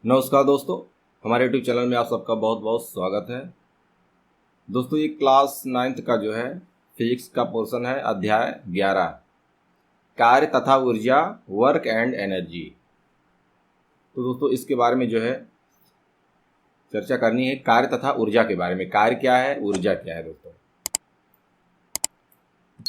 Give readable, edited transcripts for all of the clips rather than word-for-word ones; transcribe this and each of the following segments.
नमस्कार दोस्तों, हमारे यूट्यूब चैनल में आप सबका बहुत बहुत स्वागत है। दोस्तों, ये क्लास 9th का जो है फिजिक्स का पोर्शन है, अध्याय 11 कार्य तथा ऊर्जा, वर्क एंड एनर्जी। तो दोस्तों, इसके बारे में जो है चर्चा करनी है, कार्य तथा ऊर्जा के बारे में। कार्य क्या है, ऊर्जा क्या है। दोस्तों,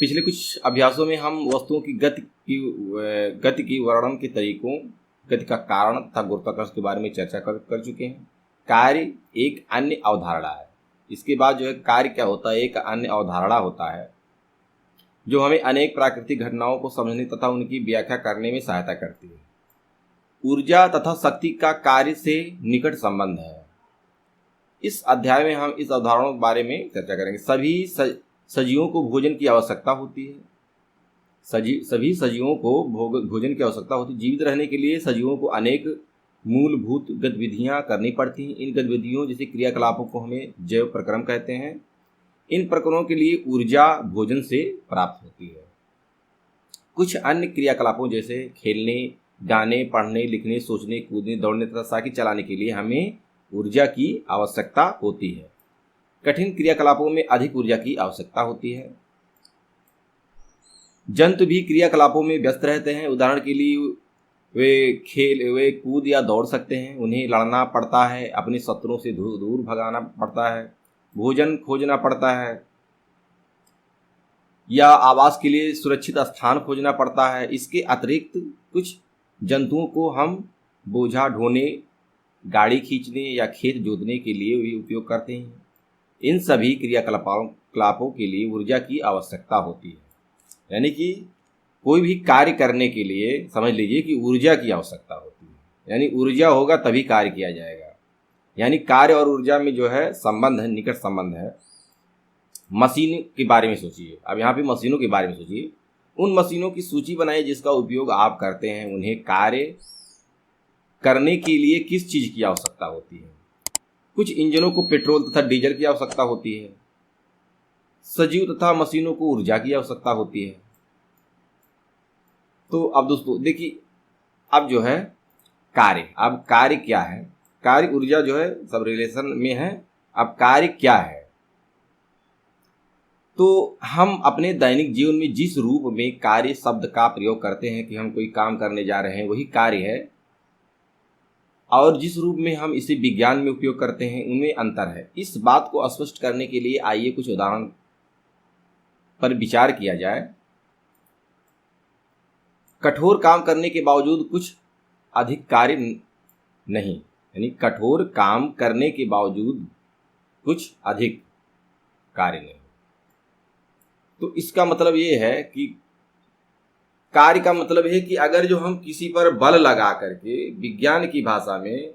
पिछले कुछ अभ्यासों में हम वस्तुओं की गति की वर्णन के तरीकों, गति का कारण तथा गुरुत्वाकर्षण के बारे में चर्चा कर चुके हैं। कार्य एक अन्य अवधारणा है। इसके बाद जो है कार्य क्या होता है, एक अन्य अवधारणा होता है जो हमें अनेक प्राकृतिक घटनाओं को समझने तथा उनकी व्याख्या करने में सहायता करती है। ऊर्जा तथा शक्ति का कार्य से निकट संबंध है। इस अध्याय में हम इस अवधारणा के बारे में चर्चा करेंगे। सभी सजीवों को भोजन की आवश्यकता होती है। सभी सजीवों को भोजन की आवश्यकता होती है। जीवित रहने के लिए सजीवों को अनेक मूलभूत गतिविधियां करनी पड़ती हैं। इन गतिविधियों जैसे क्रियाकलापों को हमें जैव प्रक्रम कहते हैं। इन प्रक्रमों के लिए ऊर्जा भोजन से प्राप्त होती है। कुछ अन्य क्रियाकलापों जैसे खेलने, गाने, पढ़ने, लिखने, सोचने, कूदने, दौड़ने तथा साइकिल चलाने के लिए हमें ऊर्जा की आवश्यकता होती है। कठिन क्रियाकलापों में अधिक ऊर्जा की आवश्यकता होती है। जंतु भी क्रियाकलापों में व्यस्त रहते हैं। उदाहरण के लिए वे कूद या दौड़ सकते हैं। उन्हें लड़ना पड़ता है, अपने शत्रुओं से दूर भगाना पड़ता है, भोजन खोजना पड़ता है या आवास के लिए सुरक्षित स्थान खोजना पड़ता है। इसके अतिरिक्त कुछ जंतुओं को हम बोझा ढोने, गाड़ी खींचने या खेत जोतने के लिए भी उपयोग करते हैं। इन सभी क्रियाकलापों के लिए ऊर्जा की आवश्यकता होती है। यानी कि कोई भी कार्य करने के लिए समझ लीजिए कि ऊर्जा की आवश्यकता होती है। यानी ऊर्जा होगा तभी कार्य किया जाएगा। यानी कार्य और ऊर्जा में जो है संबंध है, निकट संबंध है। मशीन के बारे में सोचिए। अब यहाँ पे मशीनों के बारे में सोचिए। उन मशीनों की सूची बनाइए जिसका उपयोग आप करते हैं। उन्हें कार्य करने के लिए किस चीज़ की आवश्यकता होती है। कुछ इंजनों को पेट्रोल तथा डीजल की आवश्यकता होती है। सजीव तथा मशीनों को ऊर्जा की आवश्यकता होती है। तो अब दोस्तों देखिए, अब जो है कार्य, अब कार्य क्या है। कार्य ऊर्जा जो है सब रिलेशन में है। अब कार्य क्या है, तो हम अपने दैनिक जीवन में जिस रूप में कार्य शब्द का प्रयोग करते हैं कि हम कोई काम करने जा रहे हैं, वही कार्य है। और जिस रूप में हम इसे विज्ञान में उपयोग करते हैं, उनमें अंतर है। इस बात को स्पष्ट करने के लिए आइए कुछ उदाहरण पर विचार किया जाए। कठोर काम करने के बावजूद कुछ अधिक कार्य नहीं, यानी कठोर काम करने के बावजूद कुछ अधिक कार्य नहीं। तो इसका मतलब ये है कि कार्य का मतलब है कि अगर जो हम किसी पर बल लगा करके, विज्ञान की भाषा में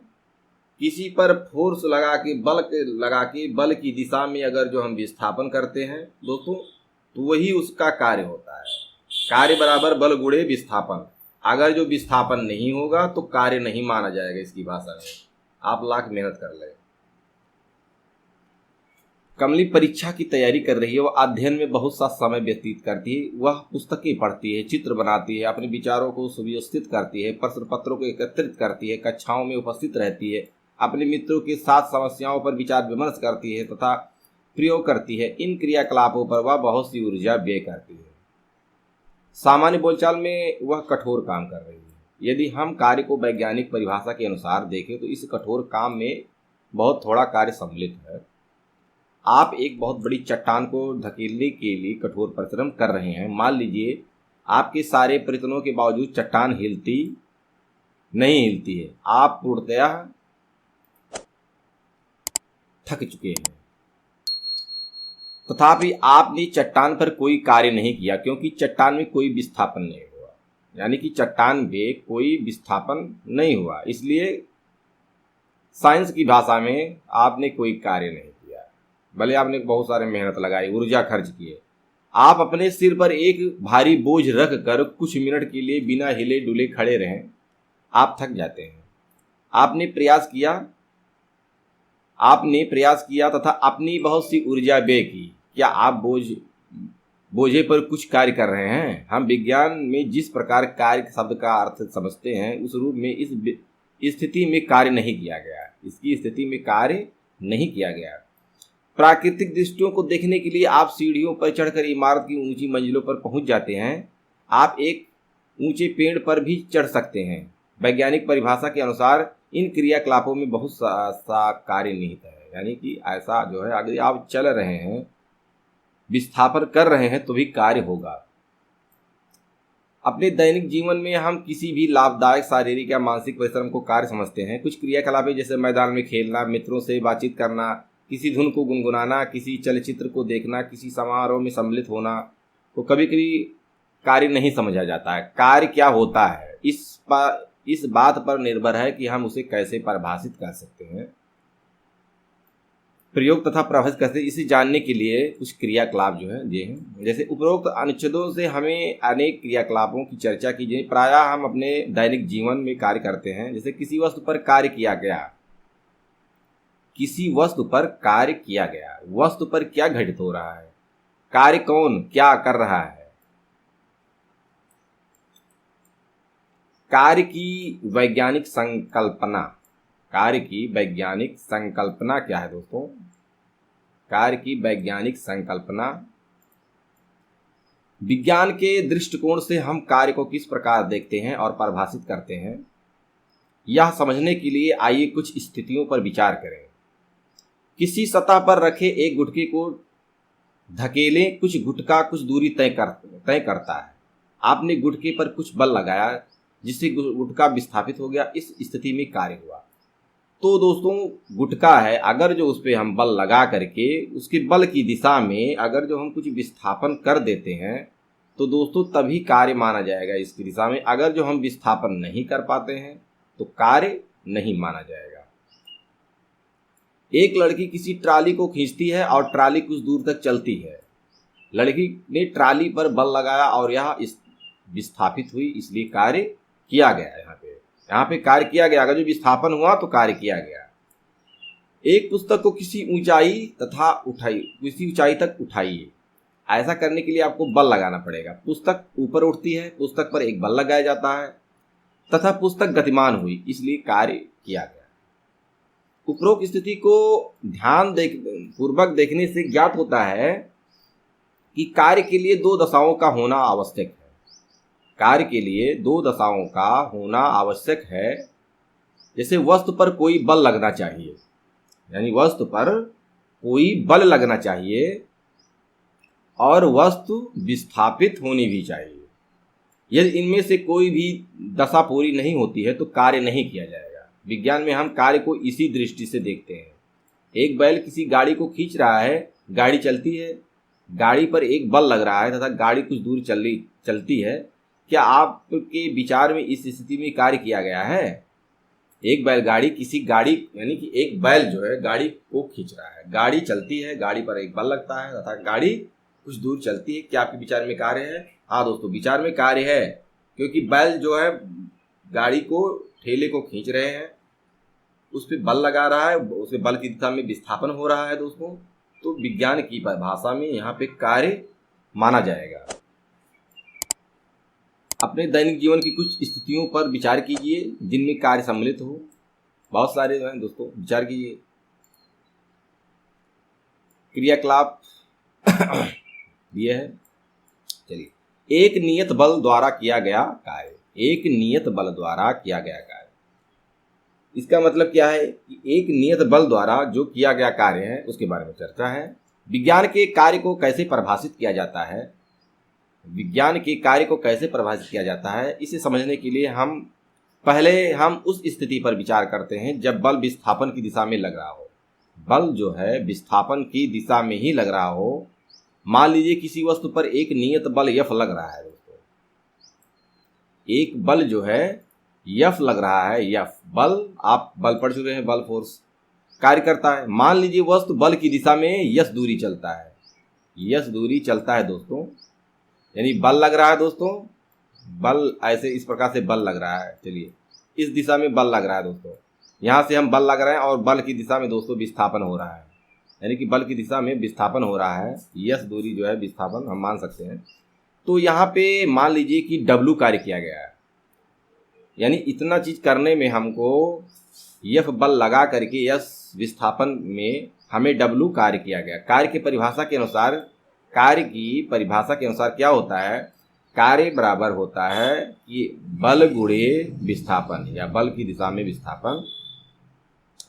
किसी पर फोर्स लगा के बल की दिशा में अगर जो हम विस्थापन करते हैं दोस्तों, तो वही उसका कार्य होता है। कार्य बराबर बल गुणे विस्थापन। अगर जो विस्थापन नहीं होगा तो कार्य नहीं माना जाएगा। इसकी भाषा में आप लाख मेहनत कर ले। कमली परीक्षा की तैयारी कर रही है। वह अध्ययन में बहुत सा समय व्यतीत करती है। वह पुस्तकें पढ़ती है, चित्र बनाती है, अपने विचारों को सुव्यवस्थित करती है, प्रश्न पत्रों को एकत्रित करती है, कक्षाओं में उपस्थित रहती है, अपने मित्रों के साथ समस्याओं पर विचार विमर्श करती है तथा प्रयोग करती है। इन क्रियाकलापों पर वह बहुत सी ऊर्जा व्यय करती है। सामान्य बोलचाल में वह कठोर काम कर रही है। यदि हम कार्य को वैज्ञानिक परिभाषा के अनुसार देखें तो इस कठोर काम में बहुत थोड़ा कार्य सम्मिलित है। आप एक बहुत बड़ी चट्टान को धकेलने के लिए कठोर परिश्रम कर रहे हैं। मान लीजिए आपके सारे प्रयत्नों के बावजूद चट्टान नहीं हिलती है। आप पूर्णतया थक चुके हैं। तथापि आपने चट्टान पर कोई कार्य नहीं किया क्योंकि चट्टान में कोई विस्थापन नहीं हुआ। यानी कि चट्टान में कोई विस्थापन नहीं हुआ, इसलिए साइंस की भाषा में आपने कोई कार्य नहीं किया। भले आपने बहुत सारे मेहनत लगाई, ऊर्जा खर्च किए। आप अपने सिर पर एक भारी बोझ रख कर कुछ मिनट के लिए बिना हिले डुले खड़े रहें, आप थक जाते हैं। आपने प्रयास किया तथा अपनी बहुत सी ऊर्जा व्यय की। क्या आप बोझे पर कुछ कार्य कर रहे हैं। हम विज्ञान में जिस प्रकार कार्य शब्द का अर्थ समझते हैं, उस रूप में इस स्थिति में कार्य नहीं किया गया, इसकी स्थिति में कार्य नहीं किया गया। प्राकृतिक दृश्यों को देखने के लिए आप सीढ़ियों पर चढ़कर इमारत की ऊंची मंजिलों पर पहुंच जाते हैं। आप एक ऊंचे पेड़ पर भी चढ़ सकते हैं। वैज्ञानिक परिभाषा के अनुसार इन क्रियाकलापों में बहुत सा कार्य निहित है, यानी कि ऐसा जो है अगर आप चल रहे हैं, विस्थापन कर रहे हैं तो भी कार्य होगा। अपने दैनिक जीवन में हम किसी भी लाभदायक शारीरिक या मानसिक परिश्रम को कार्य समझते हैं। कुछ क्रियाकलापें जैसे मैदान में खेलना, मित्रों से बातचीत करना, किसी धुन को गुनगुनाना, किसी चलचित्र को देखना, किसी समारोह में सम्मिलित होना को कभी कभी कार्य नहीं समझा जाता है। कार्य क्या होता है इस बात पर निर्भर है कि हम उसे कैसे परिभाषित कर सकते हैं, प्रयोग तथा प्रभावित करते हैं। इसे जानने के लिए कुछ क्रियाकलाप जो है ये हैं। जैसे उपरोक्त अनुच्छेदों से हमें अनेक क्रियाकलापों की चर्चा की जाए। प्रायः हम अपने दैनिक जीवन में कार्य करते हैं। जैसे किसी वस्तु पर कार्य किया गया, किसी वस्तु पर कार्य किया गया, वस्तु पर क्या घटित हो रहा है, कार्य कौन क्या कर रहा है। कार्य की वैज्ञानिक संकल्पना, कार्य की वैज्ञानिक संकल्पना क्या है दोस्तों? कार्य की वैज्ञानिक संकल्पना, विज्ञान के दृष्टिकोण से हम कार्य को किस प्रकार देखते हैं और परिभाषित करते हैं, यह समझने के लिए आइए कुछ स्थितियों पर विचार करें। किसी सतह पर रखे एक गुटके को धकेलें, कुछ गुटका कुछ दूरी तय करता है। आपने गुटके पर कुछ बल लगाया जिससे गुटका विस्थापित हो गया। इस स्थिति में कार्य हुआ। तो दोस्तों गुटका है, अगर जो उस पर हम बल लगा करके उसके बल की दिशा में अगर जो हम कुछ विस्थापन कर देते हैं तो दोस्तों तभी कार्य माना जाएगा इसकी दिशा में। अगर जो हम विस्थापन नहीं कर पाते हैं तो कार्य नहीं माना जाएगा। एक लड़की किसी ट्राली को खींचती है और ट्राली कुछ दूर तक चलती है। लड़की ने ट्राली पर बल लगाया और यह विस्थापित हुई, इसलिए कार्य किया गया। यहाँ पे कार्य किया गया। अगर जो विस्थापन हुआ तो कार्य किया गया। एक पुस्तक को किसी ऊंचाई तक उठाइए। ऐसा करने के लिए आपको बल लगाना पड़ेगा। पुस्तक ऊपर उठती है, पुस्तक पर एक बल लगाया जाता है तथा पुस्तक गतिमान हुई, इसलिए कार्य किया गया। उपरोक्त स्थिति को ध्यान पूर्वक देखने से ज्ञात होता है कि कार्य के लिए दो दशाओं का होना आवश्यक है। कार्य के लिए दो दशाओं का होना आवश्यक है। जैसे वस्तु पर कोई बल लगना चाहिए, यानी वस्तु पर कोई बल लगना चाहिए और वस्तु विस्थापित होनी भी चाहिए। यदि इनमें से कोई भी दशा पूरी नहीं होती है तो कार्य नहीं किया जाएगा। विज्ञान में हम कार्य को इसी दृष्टि से देखते हैं। एक बैल किसी गाड़ी को खींच रहा है, गाड़ी चलती है, गाड़ी पर एक बल लग रहा है तथा गाड़ी कुछ दूर चलती है। क्या आपके विचार में इस स्थिति में कार्य किया गया है? एक बैलगाड़ी किसी गाड़ी, यानी कि एक बैल जो है गाड़ी को खींच रहा है, गाड़ी चलती है, गाड़ी पर एक बल लगता है तथा गाड़ी कुछ दूर चलती है। क्या आपके विचार में कार्य है? हाँ दोस्तों, विचार में कार्य है, क्योंकि बैल जो है गाड़ी को, ठेले को खींच रहे हैं, उस पर बल लगा रहा है, उसके बल की दिशा में विस्थापन हो रहा है दोस्तों। तो विज्ञान की भाषा में यहाँ पे कार्य माना जाएगा। अपने दैनिक जीवन की कुछ स्थितियों पर विचार कीजिए जिनमें कार्य सम्मिलित हो। बहुत सारे हैं दोस्तों, विचार कीजिए। क्रियाकलाप दिए है। चलिए, एक नियत बल द्वारा किया गया कार्य। एक नियत बल द्वारा किया गया कार्य, इसका मतलब क्या है कि एक नियत बल द्वारा जो किया गया कार्य है उसके बारे में चर्चा है। विज्ञान के कार्य को कैसे परिभाषित किया जाता है, विज्ञान के कार्य को कैसे परिभाषित किया जाता है, इसे समझने के लिए हम उस स्थिति पर विचार करते हैं जब बल विस्थापन की दिशा में लग रहा हो। बल जो है विस्थापन की दिशा में ही लग रहा हो। मान लीजिए किसी वस्तु पर एक नियत बल F लग रहा है दोस्तों। एक बल जो है F लग रहा है। F बल, आप बल पढ़ चुके हैं, बल फोर्स कार्य करता है। मान लीजिए वस्तु बल की दिशा में S दूरी चलता है। S दूरी चलता है दोस्तों, यानी बल लग रहा है दोस्तों। बल ऐसे इस प्रकार से बल लग रहा है। चलिए, इस दिशा में बल लग रहा है दोस्तों। यहाँ से हम बल लग रहे हैं और बल की दिशा में दोस्तों विस्थापन हो रहा है, यानी कि बल की दिशा में विस्थापन हो रहा है। यस दूरी जो है विस्थापन हम मान सकते हैं। तो यहाँ पे मान लीजिए कि W कार्य किया गया है, यानी इतना चीज करने में हमको F बल लगा करके S विस्थापन में हमें W कार्य किया गया। कार्य की परिभाषा के अनुसार क्या होता है, कार्य बराबर होता है कि बल गुणे विस्थापन, या बल की दिशा में विस्थापन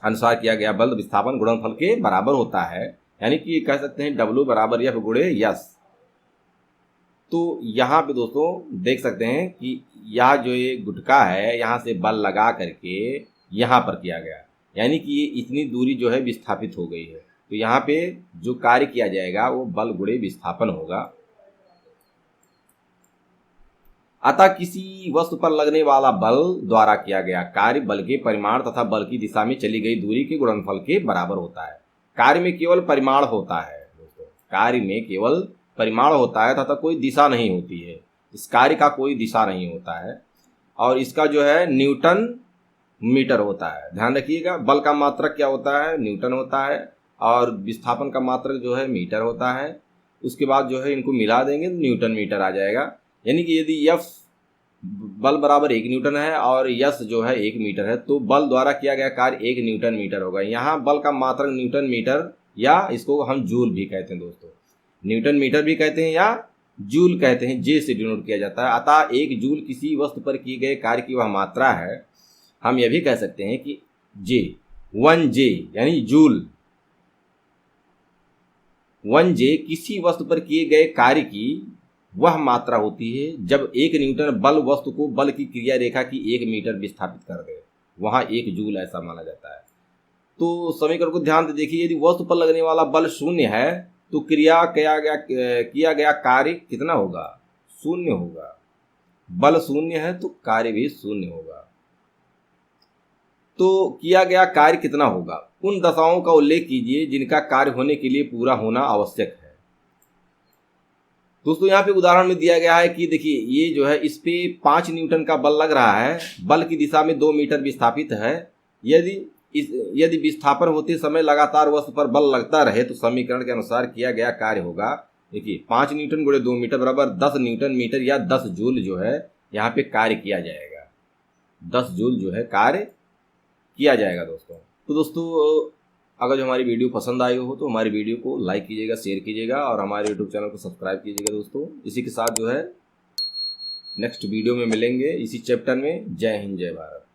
अनुसार किया गया बल विस्थापन गुणनफल के बराबर होता है। यानी कि कह सकते हैं W बराबर F गुणे S। तो यहाँ पे दोस्तों देख सकते हैं कि यह जो ये गुटका है यहाँ से बल लगा करके यहाँ पर किया गया, यानी कि ये इतनी दूरी जो है विस्थापित हो गई है। तो यहाँ पे जो कार्य किया जाएगा वो बल गुणे विस्थापन होगा। अतः किसी वस्तु पर लगने वाला बल द्वारा किया गया कार्य बल के परिमाण तथा बल की दिशा में चली गई दूरी के गुणनफल के बराबर होता है। कार्य में केवल परिमाण होता है दोस्तों, कार्य में केवल परिमाण होता है तथा कोई दिशा नहीं होती है। इस कार्य का कोई दिशा नहीं होता है और इसका जो है न्यूटन मीटर होता है। ध्यान रखिएगा, बल का मात्रक क्या होता है, न्यूटन होता है, और विस्थापन का मात्रक जो है मीटर होता है। उसके बाद जो है इनको मिला देंगे तो न्यूटन मीटर आ जाएगा। यानी कि यदि F बल बराबर 1 न्यूटन है और S जो है 1 मीटर है तो बल द्वारा किया गया कार्य 1 न्यूटन मीटर होगा। यहाँ बल का मात्रक न्यूटन मीटर, या इसको हम जूल भी कहते हैं दोस्तों, न्यूटन मीटर भी कहते हैं या जूल कहते हैं, जे से डिनोट किया जाता है। अतः 1 जूल किसी वस्तु पर किए गए कार्य की वह मात्रा है। हम यह भी कह सकते हैं कि जे 1J यानी जूल, 1J किसी वस्तु पर किए गए कार्य की वह मात्रा होती है जब 1 न्यूटन बल वस्तु को बल की क्रिया रेखा की 1 मीटर विस्थापित कर दे, वहां 1 जूल ऐसा माना जाता है। तो समीकरण को ध्यान से देखिए, यदि वस्तु पर लगने वाला बल 0 है तो किया गया कार्य कितना होगा, 0 होगा। बल 0 है तो कार्य भी 0 होगा। तो किया गया कार्य कितना होगा, उन दशाओं का उल्लेख कीजिए जिनका कार्य होने के लिए पूरा होना आवश्यक है। दोस्तों यहाँ पे उदाहरण में दिया गया है कि देखिए ये जो है इस पे 5 न्यूटन का बल लग रहा है, बल की दिशा में 2 मीटर विस्थापित है। यदि विस्थापन होते समय लगातार वस्तु पर बल लगता रहे तो समीकरण के अनुसार किया गया कार्य होगा, देखिए 5 न्यूटन गुणे 2 मीटर बराबर 10 न्यूटन मीटर या 10 जूल जो है यहाँ पे कार्य किया जाएगा। 10 जूल जो है कार्य किया जाएगा दोस्तों। तो दोस्तों अगर जो हमारी वीडियो पसंद आई हो तो हमारी वीडियो को लाइक कीजिएगा, शेयर कीजिएगा और हमारे यूट्यूब चैनल को सब्सक्राइब कीजिएगा दोस्तों। इसी के साथ जो है नेक्स्ट वीडियो में मिलेंगे इसी चैप्टर में। जय हिंद, जय भारत।